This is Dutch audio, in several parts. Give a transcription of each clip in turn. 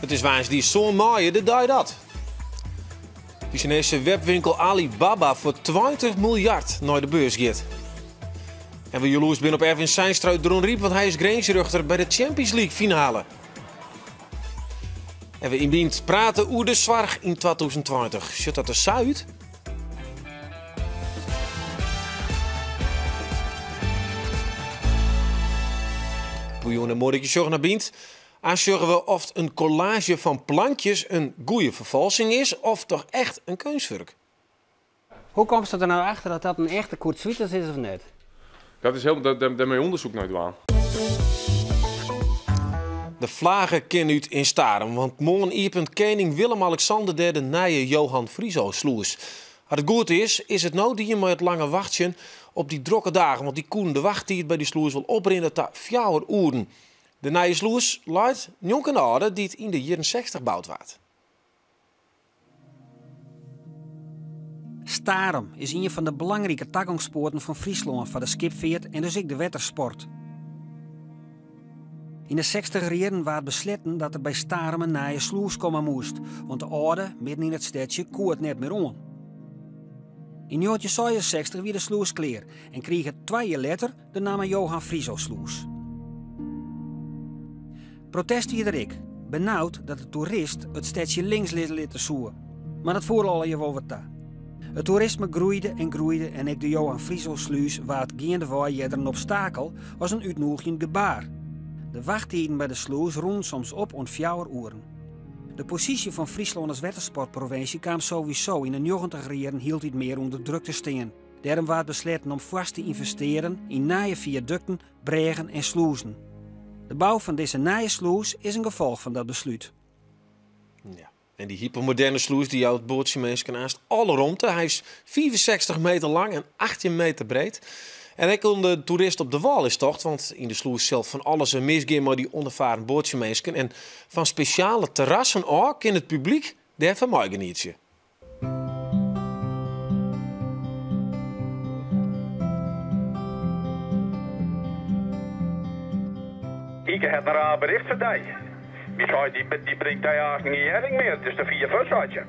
Het is waans die zo'n maaien, de doe dat. De Chinese webwinkel Alibaba voor 20 miljard naar de beurs gaat. En we jaloers zijn op Erwin Seinstra uit Dronriep, want hij is grensrechter bij de Champions League finale. En we inbind praten over de zorg in 2020. Zit dat er zuid? Goeie morgen, zorg naar Bient. Aanzorgen we of een collage van plankjes een goede vervalsing is of toch echt een kunstwerk. Hoe komt het er nou achter dat dat een echte Kurt Schwitters is of niet? Dat is heel, daarmee onderzoek naar doen. De vlagen kennen u in Staren, want morgen iepent koning Willem-Alexander de nije Johan Frieso sloes. Als het goed is het nou die met het lange wachtje op die drokke dagen, want die koen de wachttijd bij die sloes wil oprinnen tot 4 uur. De nije sloes luidt jonke orde die het in de jaren 60 gebouwd werd. Staren is een van de belangrijke toegangspoorten van Friesland voor de skipveert en dus ook de watersport. In de 60 jaren werd besloten dat er bij Staren een nieuwe sluis komen moest, want de orde midden in het stadje koert net meer om. In 1966 werd de sluis klaar en kreeg het 2 jaar later de naam Johan Frieso sluis. Protest wie er ik, benauwd dat de toerist het stadje links liet zoeken, maar dat voerde al je wel wat daar. Het toerisme groeide en ik de Johan Frieso sluis waard gaandeweg eerder een obstakel was een uitnodigend gebaar. De wachttijden bij de sluis rond soms op rond 4 uren. De positie van Friesland als watersportprovincie kwam sowieso in de 90 jaren hield het meer onder druk te staan. Daarom werd besloten om vast te investeren in nieuwe viaducten, bregen en sluizen. De bouw van deze nieuwe sluis is een gevolg van dat besluit. Ja. En die hypermoderne sluis die houdt bootjemeesken naast alle romte. Hij is 64 meter lang en 18 meter breed. En hij kon de toerist op de wal is tocht, want in de sluis zelf van alles en misgaan maar die onervaren bootjemeesken. En van speciale terrassen ook in het publiek, daar van mij genietje. Ik heb een bericht voor jou. Die brengt hij eigenlijk niet herring meer. Het is de 4 versatje.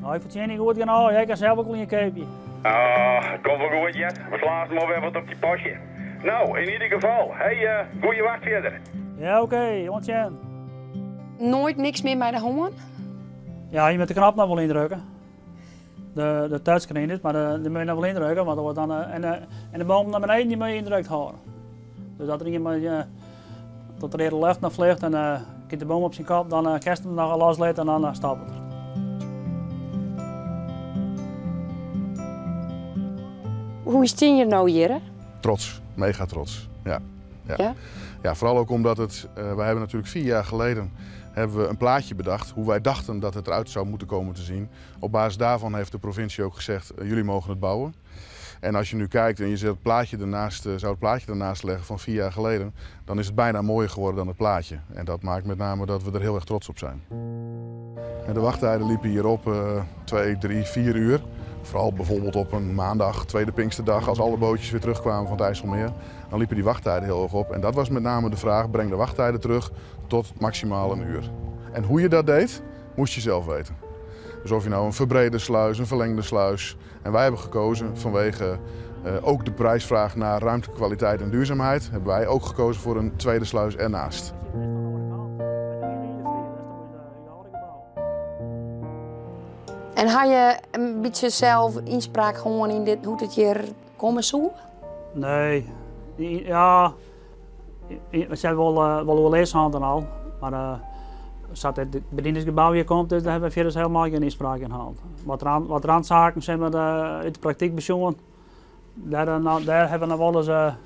Nou, ik vertel niet goed genoeg. Jij kan zelf ook een keepje. Kom wel goed, Jet. We slaan maar weer wat op die pasje. Nou, in ieder geval. Hey, goeie wacht verder. Ja, oké. Ontje. Nooit niks meer bij de honden? Ja, je moet de knop nog wel indrukken. De touchscreen is, maar die moet je nog wel indrukken. Maar dat wordt dan, en de boom naar beneden die moet je indrukt houden. Dus dat er iemand tot er de lucht naar vliegt en kijkt de boom op zijn kop, dan kerst hem nog loslaten en dan stapt het. Hoe is het hier nou hier? Trots, mega trots. Ja. Ja? Ja, vooral ook omdat wij hebben natuurlijk 4 jaar geleden hebben we een plaatje bedacht hoe wij dachten dat het eruit zou moeten komen te zien. Op basis daarvan heeft de provincie ook gezegd, jullie mogen het bouwen. En als je nu kijkt en je zou het plaatje ernaast leggen van 4 jaar geleden, dan is het bijna mooier geworden dan het plaatje. En dat maakt met name dat we er heel erg trots op zijn. En de wachttijden liepen hier op 2, 3, 4 uur. Vooral bijvoorbeeld op een maandag, tweede Pinksterdag, als alle bootjes weer terugkwamen van het IJsselmeer. Dan liepen die wachttijden heel erg op. En dat was met name de vraag, breng de wachttijden terug tot maximaal 1 uur. En hoe je dat deed, moest je zelf weten. Dus of je nou een verbrede sluis, een verlengde sluis. En wij hebben gekozen vanwege ook de prijsvraag naar ruimtekwaliteit en duurzaamheid, hebben wij ook gekozen voor een tweede sluis ernaast. En had je een beetje zelf inspraak gewoon in dit, hoe het hier komen zo? Nee, ja, we zijn wel leeshand en al, maar als het bedieningsgebouw hier komt, dus daar hebben we verder helemaal geen inspraak in gehad. Wat randzaken zijn we uit de praktijk bezonnen, daar hebben we nog wel eens, in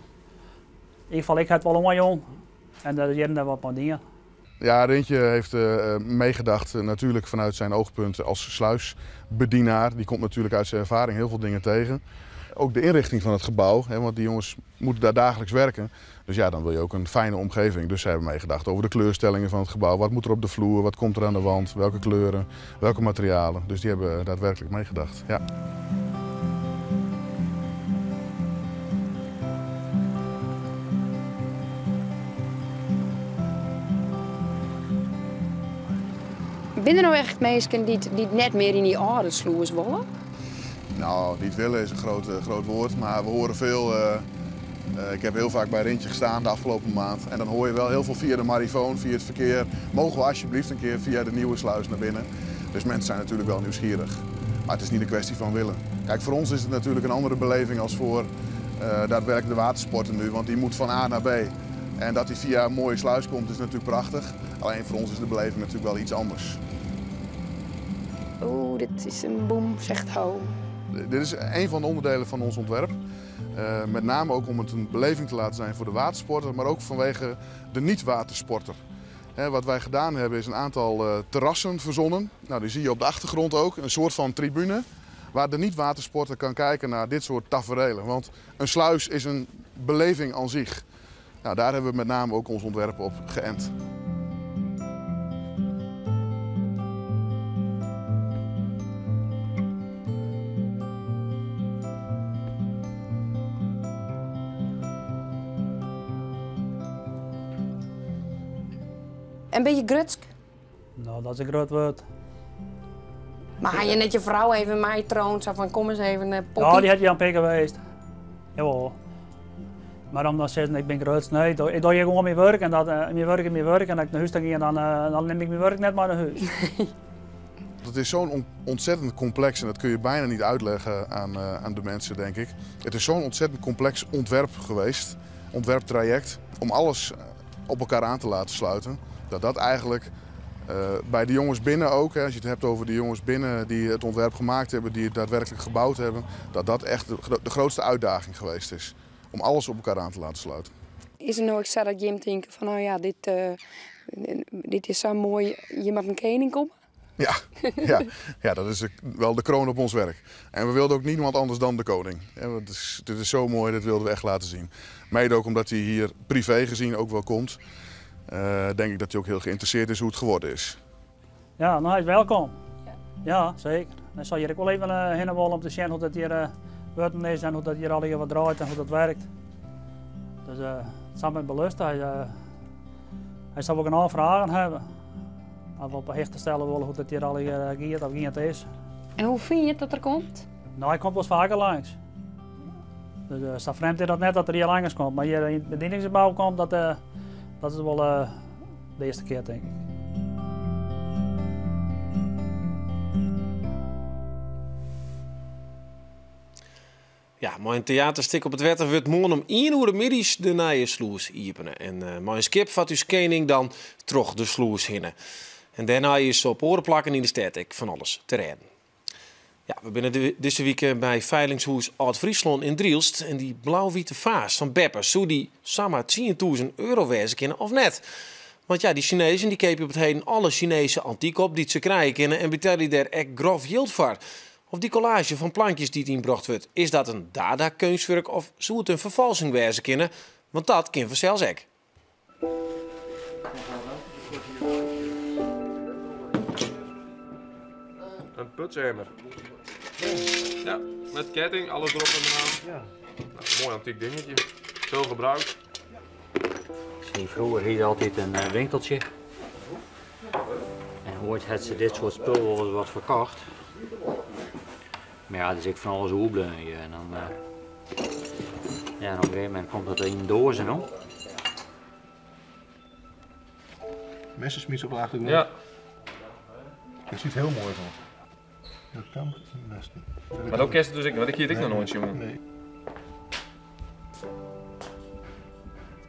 ieder geval ik het wel een jong en daar jaren daar wat maar dingen. Ja, Rintje heeft meegedacht natuurlijk vanuit zijn oogpunt als sluisbedienaar. Die komt natuurlijk uit zijn ervaring heel veel dingen tegen. Ook de inrichting van het gebouw, hè, want die jongens moeten daar dagelijks werken. Dus ja, dan wil je ook een fijne omgeving. Dus ze hebben meegedacht over de kleurstellingen van het gebouw. Wat moet er op de vloer, wat komt er aan de wand, welke kleuren, welke materialen. Dus die hebben daadwerkelijk meegedacht. Ja. Ben er nou echt mensen die net meer in die oude sluis willen? Nou, niet willen is een groot woord, maar we horen veel. Ik heb heel vaak bij Rintje gestaan de afgelopen maand. En dan hoor je wel heel veel via de marifoon, via het verkeer. Mogen we alsjeblieft een keer via de nieuwe sluis naar binnen? Dus mensen zijn natuurlijk wel nieuwsgierig. Maar het is niet een kwestie van willen. Kijk, voor ons is het natuurlijk een andere beleving als voor daadwerkelijk de watersporter nu. Want die moet van A naar B. En dat hij via een mooie sluis komt is natuurlijk prachtig. Alleen voor ons is de beleving natuurlijk wel iets anders. Oeh, dit is een boom, zegt Ho. Dit is een van de onderdelen van ons ontwerp. Met name ook om het een beleving te laten zijn voor de watersporter, maar ook vanwege de niet-watersporter. Wat wij gedaan hebben is een aantal terrassen verzonnen. Nou, die zie je op de achtergrond ook, een soort van tribune. Waar de niet-watersporter kan kijken naar dit soort taferelen. Want een sluis is een beleving aan zich. Nou, daar hebben we met name ook ons ontwerp op geënt. En ben je grutsk? Nou, dat is een groot woord. Maar ga je net je vrouw even mij troon, zo van kom eens even poppie? Ja, die had je aan het pikken geweest. Jawel. Maar om dan te zeggen, ik ben groot, nee, ik doe je gewoon mijn werk en dat, mijn werk en als ik naar huis ga, dan neem ik mijn werk net maar naar huis. Het is zo'n ontzettend complex en dat kun je bijna niet uitleggen aan de mensen, denk ik. Het is zo'n ontzettend complex ontwerp geweest, ontwerptraject, om alles op elkaar aan te laten sluiten. Dat eigenlijk bij de jongens binnen ook, als je het hebt over de jongens binnen die het ontwerp gemaakt hebben, die het daadwerkelijk gebouwd hebben, dat echt de grootste uitdaging geweest is. Om alles op elkaar aan te laten sluiten. Is er nou ook zo dat Jim denkt van nou ja, dit is zo mooi, je mag een koning komen? Ja, dat is wel de kroon op ons werk. En we wilden ook niemand anders dan de koning. Dit is zo mooi, dit wilden we echt laten zien. Mede ook omdat hij hier privé gezien ook wel komt. Denk ik dat hij ook heel geïnteresseerd is hoe het geworden is. Ja, nou hij is welkom. Ja, zeker. Dan zal je er ook wel even heen willen om te zien hoe dat hier buiten is en hoe dat hier al wat draait en hoe dat werkt. Dus het zal me belusten. Hij zal ook een aantal vragen hebben. Als we op hecht te stellen willen hoe dat hier al gaat of niet is. En hoe vind je het dat er komt? Nou, hij komt wel eens vaker langs. Dus het staat vreemd in dat net dat er hier langs komt. Maar hier in het bedieningsgebouw komt, dat is wel de eerste keer, denk ik. Ja, maar een theaterstuk op het wetter wordt morgen om 1 uur middags de nieuwe sluis openen. En met een skip vat uw kening dan terug de sluis hinnen. En daarna is op oren plakken in de stad van alles te redden. Ja, we zijn deze week bij Veilingshuis Oud-Friesland in Drielst. En die blauw-witte vaas van Beppe, zou die samen €10.000 wezen kunnen of net? Want ja, die Chinezen die kepen op het heen alle Chinese antiek op die ze krijgen kunnen en betalen daar echt grof geld voor. Of die collage van plankjes die het inbracht wordt, is dat een Dada-kunstwerk of zou het een vervalsing wezen kunnen? Want dat kan vanzelfs ook. Een putsemmer. Ja, met ketting, alles erop en eraan. Ja. Nou, mooi antiek dingetje. Veel gebruikt. Vroeger hier altijd een winkeltje. En ooit had ze dit soort spullen wel eens wat verkocht. Maar ja, dus ik van alles hoebelen. En dan, ja, op een gegeven moment komt dat in dozen om. Messersmies op de achtergrond. Ja. Het ziet heel mooi van. Dat kan best niet. Maar ook kerst het dus ik, want ik hier nog nooit, jongen. Nee.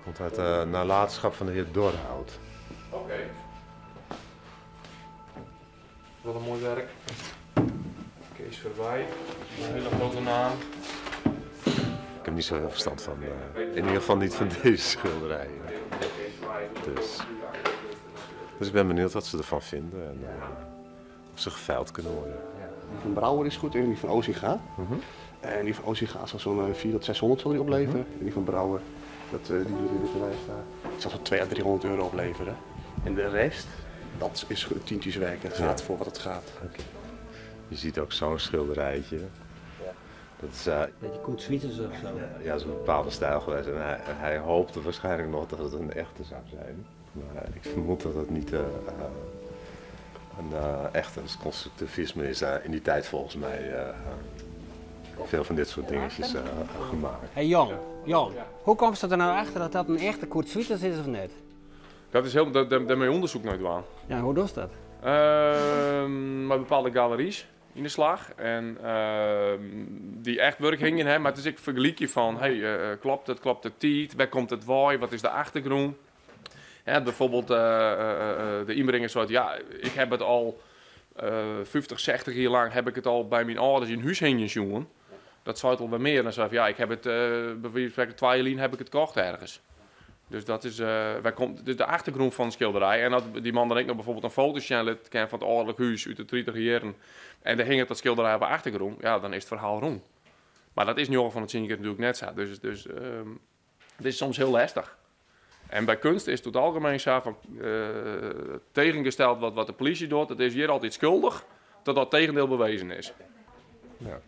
Komt uit de nalatenschap van de heer Dorhout. Oké. Wat een mooi werk. Kees Verwij, een hele grote naam. Ik heb niet zo heel verstand van, in ieder geval niet van deze schilderij. Dus ik ben benieuwd wat ze ervan vinden en of ze geveild kunnen worden. Die van Brouwer is goed en die van Ozinga. En die van Ozinga zal zo'n 400 tot 600 zal die opleveren. En die van Brouwer, die in de lijst staat, zal zo'n 200 à 300 euro opleveren. En de rest, dat is tientjes werk. Het gaat voor wat het gaat. Okay. Je ziet ook zo'n schilderijtje. Dat is, beetje Koet Swieters of zo. Ja, dat is een bepaalde stijl geweest. En hij hoopte waarschijnlijk nog dat het een echte zou zijn. Maar ik vermoed dat het niet Echt een constructivisme is in die tijd volgens mij veel van dit soort dingetjes gemaakt. Hey Jan, hoe komt het er nou achter dat dat een echte Kurt Schwitters is of net? Dat is heel, daarmee onderzoek naar gedaan. Ja, hoe doet dat? Met bepaalde galeries in de slag. En die echt werk hingen, hè, maar het is ik vergelijkje van, klopt het niet, waar komt het waai, wat is de achtergrond? Ja, bijvoorbeeld de inbrenger zei, ja, ik heb het al 50, 60 jaar lang heb ik het al bij mijn ouders in huis hingen, jongen. Dat zou het al bij meer. Dan zei hij, ja, ik heb het bijvoorbeeld 2 jaar heb ik het gekocht ergens. Dus dat is dus de achtergrond van de schilderij. En dat die man dan ook nog bijvoorbeeld een fotootje liet kennen van het ouderlijk huis uit de 30 jaren. En daar hing het dat schilderij op de achtergrond. Ja, dan is het verhaal rond. Maar dat is nu al van het syndicate natuurlijk net zo. Dus het is soms heel lastig. En bij kunst is het tot algemeen zo van tegengesteld wat de politie doet. Het is hier altijd schuldig, totdat het tegendeel bewezen is. Ja.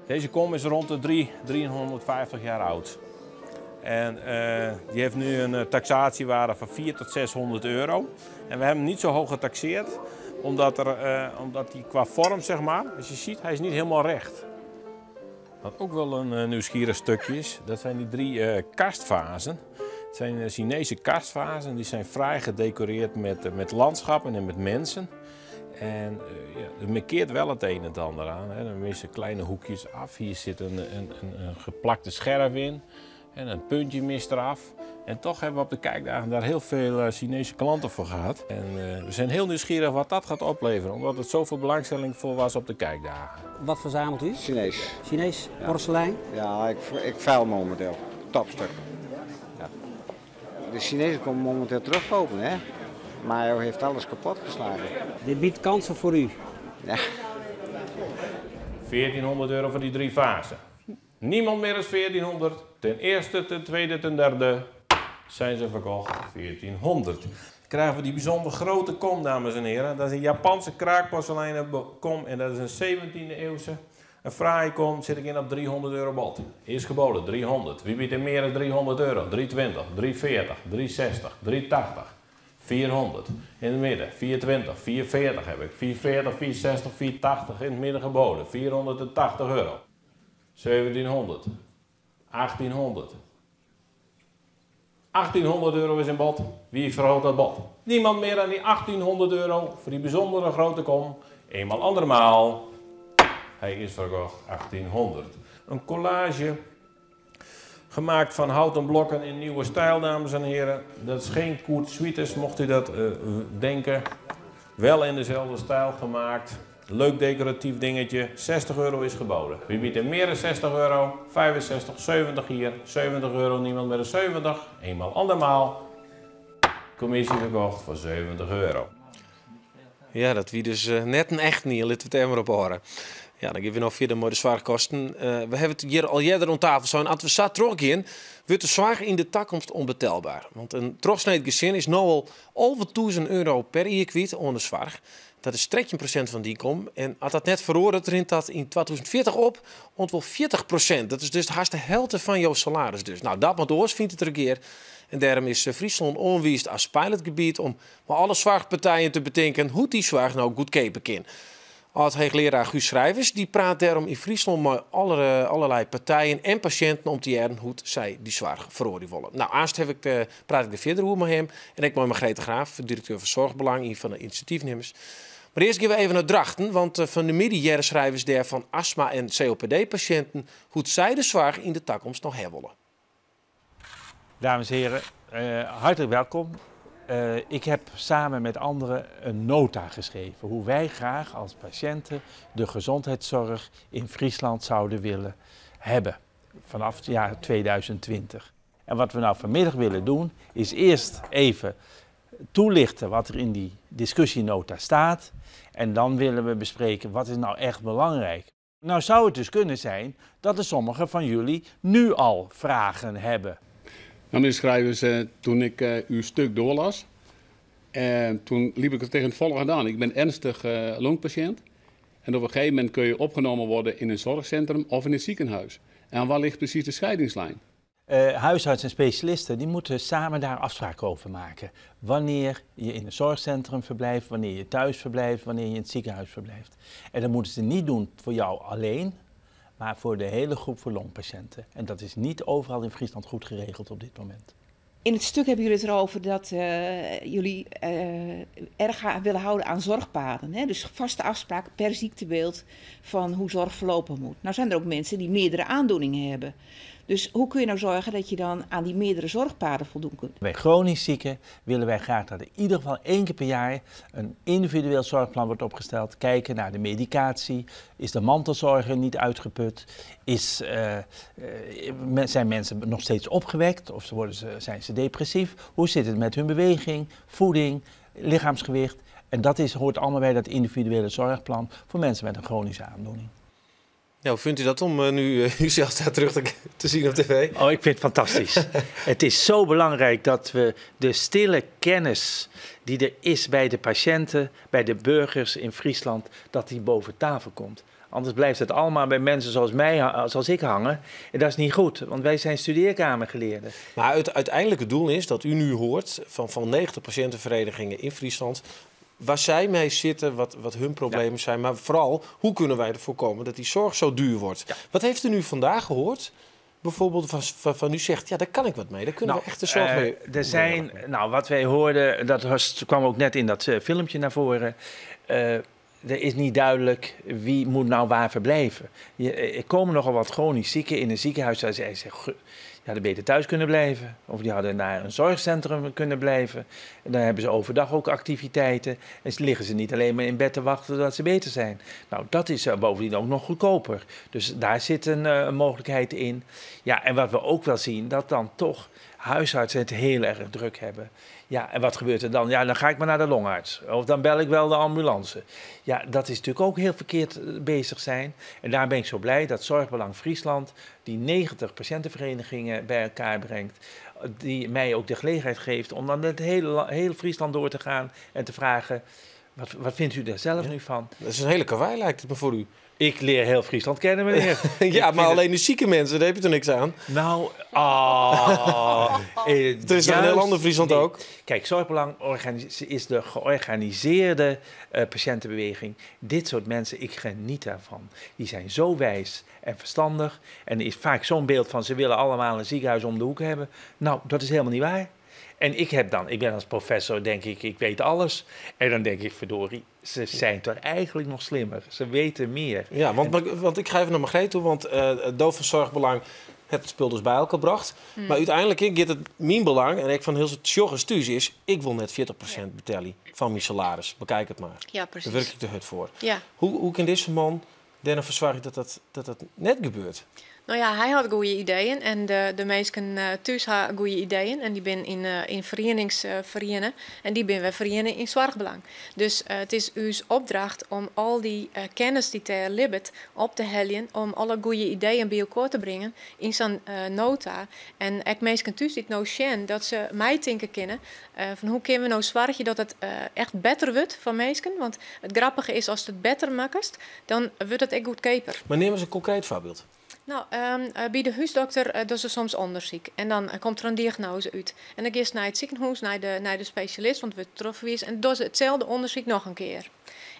Deze kom is rond de 350 jaar oud. En die heeft nu een taxatiewaarde van 400 tot 600 euro. En we hebben hem niet zo hoog getaxeerd, omdat hij qua vorm, zeg maar, als je ziet, hij is niet helemaal recht. Wat ook wel een nieuwsgierig stukje is, dat zijn die 3 kastvazen. Het zijn Chinese kastvazen, die zijn vrij gedecoreerd met landschappen en met mensen. En er markeert wel het een en het ander aan. Hè. Dan missen kleine hoekjes af. Hier zit een geplakte scherf in. En een puntje mist eraf. En toch hebben we op de kijkdagen daar heel veel Chinese klanten voor gehad. En we zijn heel nieuwsgierig wat dat gaat opleveren. Omdat het zoveel belangstelling voor was op de kijkdagen. Wat verzamelt u? Chinees. Chinees? Porselein? Ja, ik veil momenteel. Topstuk. Ja. De Chinezen komen momenteel terugkopen, hè. Mayo heeft alles kapot geslagen. Dit biedt kansen voor u. Ja. 1400 euro voor die 3 vazen. Niemand meer dan 1400. Ten eerste, ten tweede, ten derde zijn ze verkocht. 1400. Dan krijgen we die bijzonder grote kom, dames en heren. Dat is een Japanse kraakporseleinen kom en dat is een 17e eeuwse. Een fraaie kom zit ik in op 300 euro bod. Eerst geboden 300. Wie biedt er meer dan 300 euro? 320, 340, 360, 380. 400. In het midden 420, 440 heb ik. 440, 460, 480 in het midden geboden. 480 euro. 1700. 1800. 1800 euro is in bod. Wie verhoogt dat bod? Niemand meer dan die 1800 euro voor die bijzondere grote kom. Eenmaal andermaal. Hij is verkocht 1800. Een collage. Gemaakt van houten blokken in nieuwe stijl, dames en heren. Dat is geen Kurt Schwitters, mocht u dat denken. Wel in dezelfde stijl gemaakt. Leuk decoratief dingetje. 60 euro is geboden. Wie biedt er meer dan 60 euro? 65, 70 hier. 70 euro, niemand meer dan 70. Eenmaal andermaal. Commissie verkocht voor 70 euro. Ja, dat wie dus net een echt niet. Laten we het er maar op horen. Ja, dan geven we nog verder met de zware kosten. We hebben het hier al eerder aan tafel zo. En als we zo teruggaan, wordt de zwaar in de toekomst onbetaalbaar. Want een terugsneden gezin is nu al over 1000 euro per jaar kwijt onder zwaar. Dat is 13% van die inkomen. En als dat net verhoord, rint dat in 2040 op, wel 40%. Dat is dus haast de helft van jouw salaris. Dus. Nou, dat moet oors, vindt het regeer. En daarom is Friesland onwiest als pilotgebied om met alle zwaarpartijen te bedenken hoe die zwaar nou goed kepen kan. Oud-hoogleraar Guus Schrijvers die praat daarom in Friesland met allerlei partijen en patiënten om te jaren hoe zij die zwaar verhoren willen. Nou, aanst praat ik er verder over met hem en ik met Margrethe Graaf, directeur van Zorgbelang, een van de initiatiefnemers. Maar eerst gaan we even naar Drachten, want van de midden schrijvers daar van astma- en COPD-patiënten hoe zij de zwaar in de toekomst nog hebben willen. Dames en heren, hartelijk welkom. Ik heb samen met anderen een nota geschreven hoe wij graag als patiënten de gezondheidszorg in Friesland zouden willen hebben vanaf het jaar 2020. En wat we nou vanmiddag willen doen is eerst even toelichten wat er in die discussienota staat en dan willen we bespreken wat is nou echt belangrijk. Nou zou het dus kunnen zijn dat er sommigen van jullie nu al vragen hebben. Nou, meneer Schrijvers, toen ik uw stuk doorlas, toen liep ik het tegen het volgende aan. Ik ben ernstig longpatiënt En op een gegeven moment kun je opgenomen worden in een zorgcentrum of in een ziekenhuis. En waar ligt precies de scheidingslijn? Huisartsen en specialisten die moeten samen daar afspraken over maken. Wanneer je in een zorgcentrum verblijft, wanneer je thuis verblijft, wanneer je in het ziekenhuis verblijft. En dat moeten ze niet doen voor jou alleen, maar voor de hele groep voor longpatiënten. En dat is niet overal in Friesland goed geregeld op dit moment. In het stuk hebben jullie het erover dat jullie erg willen houden aan zorgpaden. Hè? Dus vaste afspraken per ziektebeeld van hoe zorg verlopen moet. Nou zijn er ook mensen die meerdere aandoeningen hebben. Dus hoe kun je nou zorgen dat je dan aan die meerdere zorgpaden voldoen kunt? Bij chronisch zieken willen wij graag dat er in ieder geval 1 keer per jaar een individueel zorgplan wordt opgesteld. Kijken naar de medicatie. Is de mantelzorg niet uitgeput? Zijn mensen nog steeds opgewekt of zijn ze depressief? Hoe zit het met hun beweging, voeding, lichaamsgewicht? En dat hoort allemaal bij dat individuele zorgplan voor mensen met een chronische aandoening. Ja, hoe vindt u dat om nu uzelf daar terug te zien op tv? Oh, ik vind het fantastisch. Het is zo belangrijk dat we de stille kennis die er is bij de patiënten, bij de burgers in Friesland, dat die boven tafel komt. Anders blijft het allemaal bij mensen zoals ik hangen. En dat is niet goed, want wij zijn studeerkamergeleerden. Maar het uiteindelijke doel is dat u nu hoort van 90 patiëntenverenigingen in Friesland waar zij mee zitten, wat hun problemen zijn. Maar vooral, hoe kunnen wij ervoor komen dat die zorg zo duur wordt? Ja. Wat heeft u nu vandaag gehoord? Bijvoorbeeld van u zegt, ja, daar kan ik wat mee. Daar kunnen we echt de zorg mee. Wat wij hoorden, dat kwam ook net in dat filmpje naar voren. Er is niet duidelijk wie moet nou waar verblijven. Er komen nogal wat chronisch zieken in een ziekenhuis waar zij zeggen, die hadden beter thuis kunnen blijven. Of die hadden naar een zorgcentrum kunnen blijven. En dan hebben ze overdag ook activiteiten. En liggen ze niet alleen maar in bed te wachten tot ze beter zijn. Nou, dat is bovendien ook nog goedkoper. Dus daar zit een mogelijkheid in. Ja, en wat we ook wel zien, dat dan toch huisartsen het heel erg druk hebben. Ja, en wat gebeurt er dan? Ja, dan ga ik maar naar de longarts. Of dan bel ik wel de ambulance. Ja, dat is natuurlijk ook heel verkeerd bezig zijn. En daar ben ik zo blij dat Zorgbelang Friesland die 90 patiëntenverenigingen bij elkaar brengt. Die mij ook de gelegenheid geeft om dan het hele Friesland door te gaan en te vragen, wat vindt u daar zelf nu van? Dat is een hele karwei, lijkt het me voor u. Ik leer heel Friesland kennen, meneer. Ja, maar alleen de zieke mensen, daar heb je er niks aan. Nou, er is nog een heel ander Friesland ook. Kijk, Zorgbelang is de georganiseerde patiëntenbeweging. Dit soort mensen, ik geniet daarvan. Die zijn zo wijs en verstandig. En er is vaak zo'n beeld van, ze willen allemaal een ziekenhuis om de hoek hebben. Nou, dat is helemaal niet waar. En ik ben als professor, denk ik weet alles. En dan denk ik, verdorie, ze zijn toch eigenlijk nog slimmer. Ze weten meer. Ja, want ik ga even naar Margreet toe, want Doof van Zorgbelang het spul dus bij elkaar gebracht. Maar uiteindelijk gaat het mijn belang, en ik van heel het joggens thuis is, ik wil net 40% betalen van mijn salaris. Bekijk het maar. Ja, precies. Daar werk ik de hut voor. Ja. Hoe kan deze man dan verzorgen dat net gebeurt? Nou ja, hij had goede ideeën en de mensen thuis hadden goede ideeën. En die ben in verenigingsvereningen en die ben we verenigen in Zorgbelang. Dus het is uw opdracht om al die kennis die ter libbet op te hellen, om alle goede ideeën bij elkaar te brengen in zo'n nota. En ik mensen thuis die nou zien dat ze mij denken kennen van hoe kunnen we nou zorgen dat het echt beter wordt van mensen. Want het grappige is, als het beter maakt, dan wordt het echt goedkoper. Maar neem eens een concreet voorbeeld. Nou, bij de huisdokter doen ze soms onderzoek. En dan komt er een diagnose uit. En dan ga je naar het ziekenhuis, naar de specialist, want we getroffen en doen ze hetzelfde onderzoek nog een keer.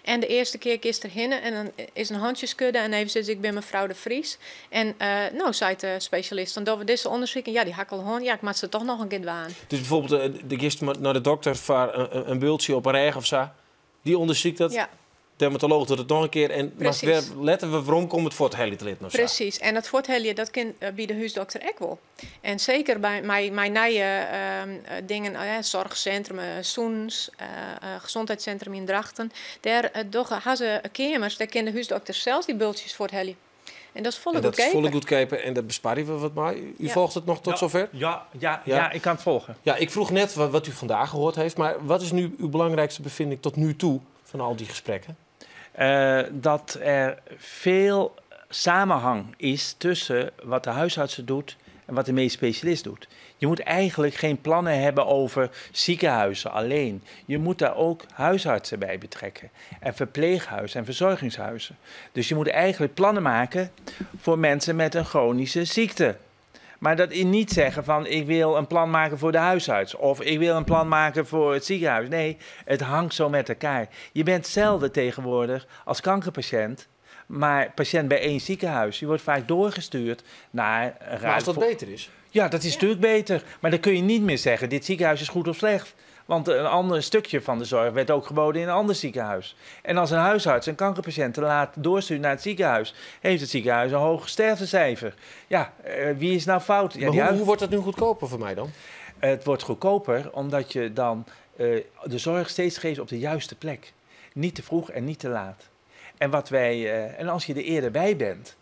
En de eerste keer is er heen en dan is een handjeskudde en even zegt ik ben mevrouw de Vries. En nou, zei de specialist, dan doen we deze onderzoek en ja, die hakkel gewoon, ja, ik maak ze toch nog een keer aan. Dus bijvoorbeeld de gist naar de dokter voor een bultje op een reg of zo, die onderzoekt dat? Ja. Dermatoloog doet het nog een keer en letten we waarom komt het voorthelje nog zo. Precies, en dat voorthelje dat kan bij de huisdokter ook wel. En zeker bij mijn nieuwe dingen, zorgcentrum, Soens, gezondheidscentrum in Drachten, daar hebben ze kamers, daar kunnen de huisdokter zelfs die bultjes voorthelje. En dat is volle goedkoper. Dat is volle goedkoper en daar besparen we wat maar. U volgt het nog tot zover? Ja, ik kan het volgen. Ja, ik vroeg net wat u vandaag gehoord heeft, maar wat is nu uw belangrijkste bevinding tot nu toe van al die gesprekken? Dat er veel samenhang is tussen wat de huisartsen doet en wat de medisch specialist doet. Je moet eigenlijk geen plannen hebben over ziekenhuizen alleen. Je moet daar ook huisartsen bij betrekken. En verpleeghuizen en verzorgingshuizen. Dus je moet eigenlijk plannen maken voor mensen met een chronische ziekte. Maar dat is niet zeggen van ik wil een plan maken voor de huisarts. Of ik wil een plan maken voor het ziekenhuis. Nee, het hangt zo met elkaar. Je bent zelden tegenwoordig als kankerpatiënt, maar patiënt bij één ziekenhuis. Je wordt vaak doorgestuurd naar... Maar als dat beter is? Ja, dat is natuurlijk beter. Maar dan kun je niet meer zeggen, dit ziekenhuis is goed of slecht. Want een ander stukje van de zorg werd ook geboden in een ander ziekenhuis. En als een huisarts een kankerpatiënt laat doorsturen naar het ziekenhuis, heeft het ziekenhuis een hoog sterftecijfer. Ja, wie is nou fout? Ja, maar hoe wordt het nu goedkoper voor mij dan? Het wordt goedkoper omdat je dan de zorg steeds geeft op de juiste plek. Niet te vroeg en niet te laat. En als je er eerder bij bent,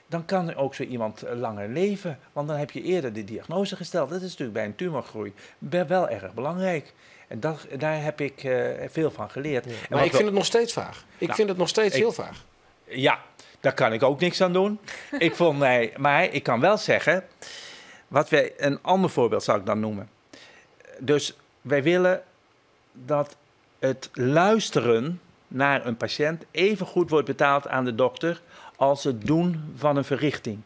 dan kan ook zo iemand langer leven. Want dan heb je eerder de diagnose gesteld. Dat is natuurlijk bij een tumorgroei wel erg belangrijk. En daar heb ik veel van geleerd. Ja, maar ik vind het nog steeds vaag. Ik vind het nog steeds heel vaag. Ja, daar kan ik ook niks aan doen. Maar ik kan wel zeggen, een ander voorbeeld zal ik dan noemen. Dus wij willen dat het luisteren naar een patiënt even goed wordt betaald aan de dokter als het doen van een verrichting.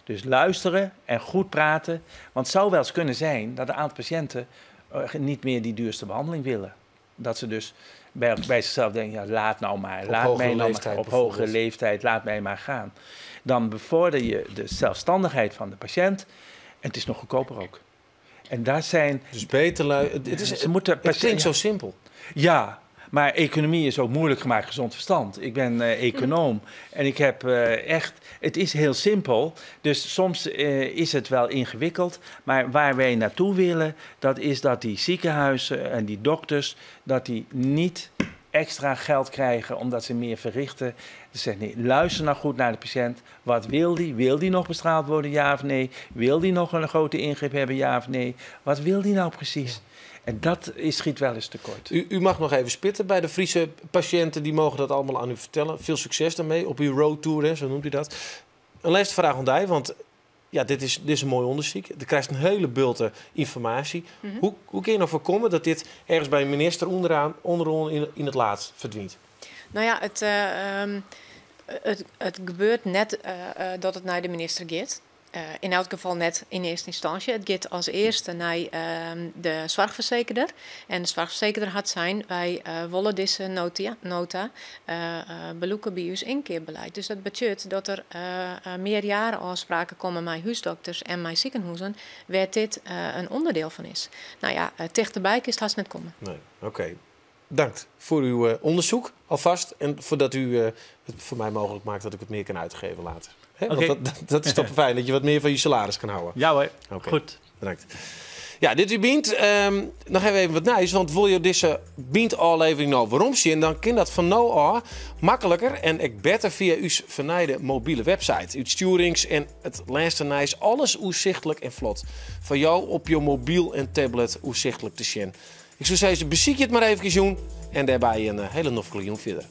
Dus luisteren en goed praten. Want het zou wel eens kunnen zijn dat een aantal patiënten niet meer die duurste behandeling willen. Dat ze dus bij zichzelf denken, ja, laat nou maar. Op hogere leeftijd, laat mij maar gaan. Dan bevorder je de zelfstandigheid van de patiënt. En het is nog goedkoper ook. En daar zijn... Dus beter het klinkt zo simpel. Ja, maar economie is ook moeilijk gemaakt, gezond verstand. Ik ben econoom en ik heb het is heel simpel. Dus soms is het wel ingewikkeld. Maar waar wij naartoe willen, dat is dat die ziekenhuizen en die dokters, dat die niet extra geld krijgen omdat ze meer verrichten. Dus zeg nee, luister nou goed naar de patiënt. Wat wil die? Wil die nog bestraald worden, ja of nee? Wil die nog een grote ingreep hebben, ja of nee? Wat wil die nou precies? Ja. En dat schiet wel eens tekort. U mag nog even spitten bij de Friese patiënten. Die mogen dat allemaal aan u vertellen. Veel succes daarmee op uw roadtour, hè, zo noemt u dat. Een laatste vraag aan jij, want ja, dit is een mooi onderzoek. Je krijgt een hele bulte informatie. Mm-hmm. Hoe kun je nou voorkomen dat dit ergens bij een minister onderaan in het laat verdwijnt? Nou ja, het gebeurt net dat het naar de minister gaat. In elk geval net in eerste instantie. Het gaat als eerste naar de zorgverzekerder. En de zorgverzekerder had zijn, wij willen deze nota beloeken bij ons inkeerbeleid. Dus dat betekent dat er meerjarenafspraken komen met huisdokters en met ziekenhuizen, waar dit een onderdeel van is. Nou ja, dichterbij is het haast net komen. Nee, oké. Dank voor uw onderzoek alvast. En voordat u het voor mij mogelijk maakt dat ik het meer kan uitgeven later. Okay. Want dat is toch fijn, dat je wat meer van je salaris kan houden. Ja hoor, goed. Bedankt. Ja, dit u bient. Dan gaan we even wat nijs. Want wil je deze bient-aflevering nou waarom zien, dan kan dat van nou aan makkelijker en ik beter via uw vernijde mobiele website. Uw sturings en het laatste nijs, alles uitzichtelijk en vlot. Van jou op je mobiel en tablet uitzichtelijk te zien. Ik zou zeggen, beziek je het maar even, en daarbij een hele noffeljoen verder.